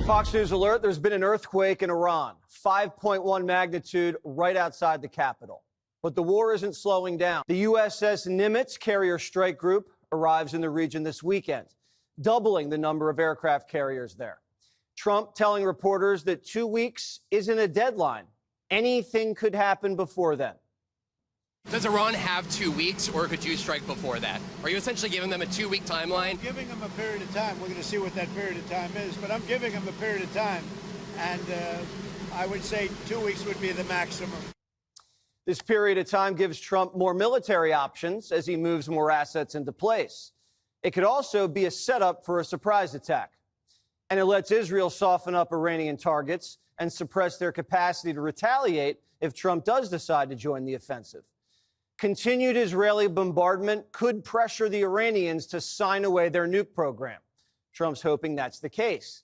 Fox News alert, there's been an earthquake in Iran, 5.1 magnitude right outside the capital. But the war isn't slowing down. The USS Nimitz carrier strike group arrives in the region this weekend, doubling the number of aircraft carriers there. Trump telling reporters that 2 weeks isn't a deadline. Anything could happen before then. Does Iran have 2 weeks, or could you strike before that? Are you essentially giving them a 2-week timeline? I'm giving them a period of time. We're going to see what that period of time is, but I'm giving them a period of time, and I would say 2 weeks would be the maximum. This period of time gives Trump more military options as he moves more assets into place. It could also be a setup for a surprise attack. And it lets Israel soften up Iranian targets and suppress their capacity to retaliate if Trump does decide to join the offensive. Continued Israeli bombardment could pressure the Iranians to sign away their nuke program. Trump's hoping that's the case.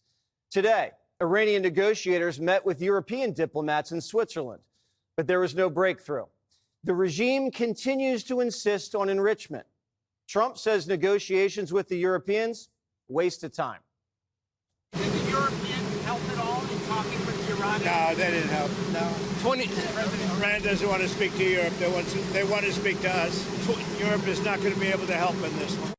Today, Iranian negotiators met with European diplomats in Switzerland, but there was no breakthrough. The regime continues to insist on enrichment. Trump says negotiations with the Europeans, waste of time. Did the Europeans help at all in talking with the Iranians? No, they didn't help. No. Iran doesn't want to speak to Europe. They want to speak to us. Europe is not going to be able to help in this one.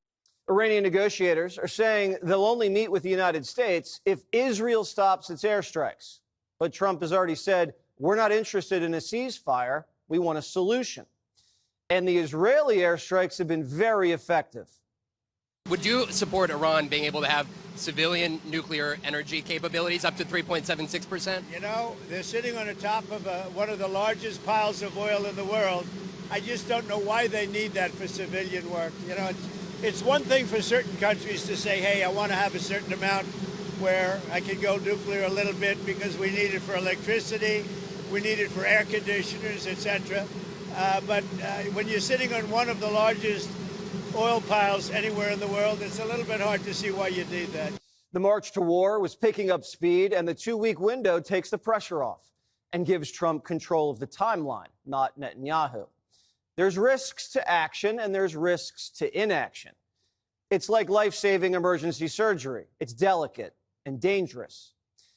Iranian negotiators are saying they'll only meet with the United States if Israel stops its airstrikes. But Trump has already said, we're not interested in a ceasefire. We want a solution. And the Israeli airstrikes have been very effective. Would you support Iran being able to have civilian nuclear energy capabilities up to 3.76%? You know, they're sitting on the top of one of the largest piles of oil in the world. I just don't know why they need that for civilian work. You know, it's one thing for certain countries to say, hey, I want to have a certain amount where I can go nuclear a little bit because we need it for electricity, we need it for air conditioners, etc. But when you're sitting on one of the largest oil piles anywhere in the world, it's a little bit hard to see why you need that. The march to war was picking up speed, and the 2-week window takes the pressure off and gives Trump control of the timeline, not Netanyahu. There's risks to action and there's risks to inaction. It's like life-saving emergency surgery. It's delicate and dangerous.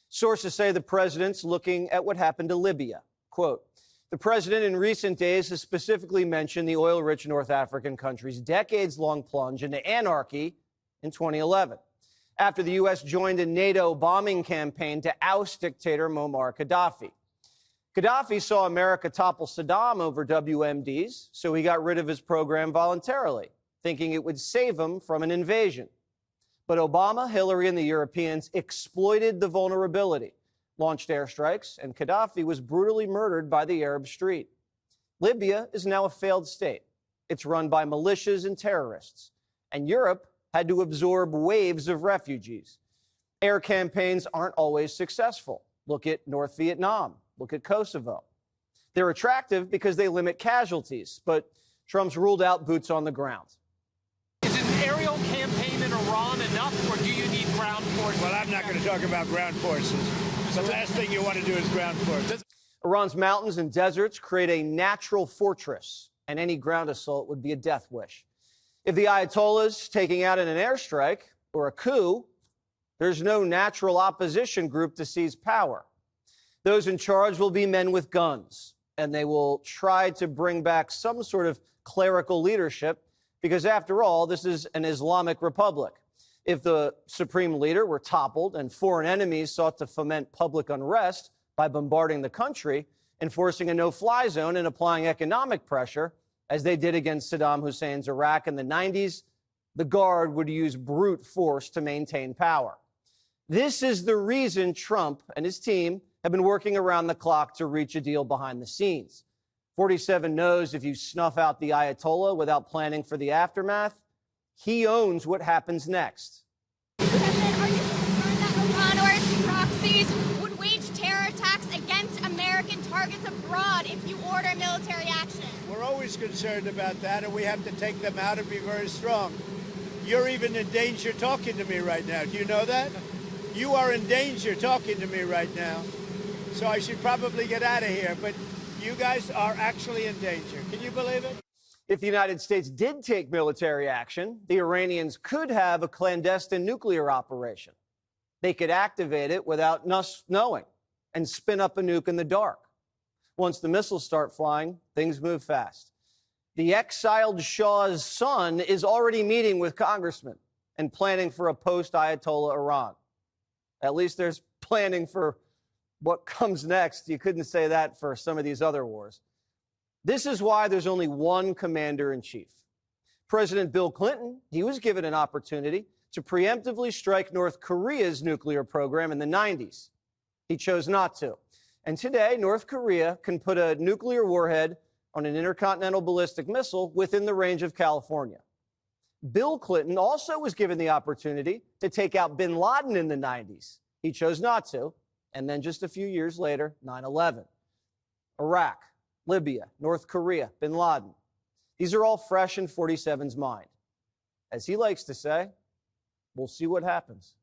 Sources say the president's looking at what happened to Libya. Quote, the president in recent days has specifically mentioned the oil-rich North African country's decades-long plunge into anarchy in 2011, after the U.S. joined a NATO bombing campaign to oust dictator Muammar Gaddafi. Gaddafi saw America topple Saddam over WMDs, so he got rid of his program voluntarily, thinking it would save him from an invasion. But Obama, Hillary, and the Europeans exploited the vulnerability, launched airstrikes, and Gaddafi was brutally murdered by the Arab street. Libya is now a failed state. It's run by militias and terrorists. And Europe had to absorb waves of refugees. Air campaigns aren't always successful. Look at North Vietnam. Look at Kosovo. They're attractive because they limit casualties, but Trump's ruled out boots on the ground. Is an aerial campaign in Iran enough, or do you need ground forces? Well, I'm not going to talk about ground forces. The last thing you want to do is ground forces. Iran's mountains and deserts create a natural fortress, and any ground assault would be a death wish. If the Ayatollah's taking out in an airstrike or a coup, there's no natural opposition group to seize power. Those in charge will be men with guns, and they will try to bring back some sort of clerical leadership because, after all, this is an Islamic republic. If the supreme leader were toppled and foreign enemies sought to foment public unrest by bombarding the country, enforcing a no-fly zone and applying economic pressure, as they did against Saddam Hussein's Iraq in the 90s, the Guard would use brute force to maintain power. This is the reason Trump and his team have been working around the clock to reach a deal behind the scenes. 47 knows if you snuff out the Ayatollah without planning for the aftermath, he owns what happens next. President, are you concerned that Iran or its proxies would wage terror attacks against American targets abroad if you order military action? We're always concerned about that, and we have to take them out and be very strong. You're even in danger talking to me right now. Do you know that? You are in danger talking to me right now. So I should probably get out of here. But you guys are actually in danger. Can you believe it? If the United States did take military action, the Iranians could have a clandestine nuclear operation. They could activate it without us knowing and spin up a nuke in the dark. Once the missiles start flying, things move fast. The exiled Shah's son is already meeting with congressmen and planning for a post-Ayatollah Iran. At least there's planning for what comes next. You couldn't say that for some of these other wars. This is why there's only one commander-in-chief. President Bill Clinton, he was given an opportunity to preemptively strike North Korea's nuclear program in the 90s. He chose not to. And today, North Korea can put a nuclear warhead on an intercontinental ballistic missile within the range of California. Bill Clinton also was given the opportunity to take out bin Laden in the 90s. He chose not to. And then just a few years later, 9/11. Iraq, Libya, North Korea, bin Laden. These are all fresh in 47's mind. As he likes to say, we'll see what happens.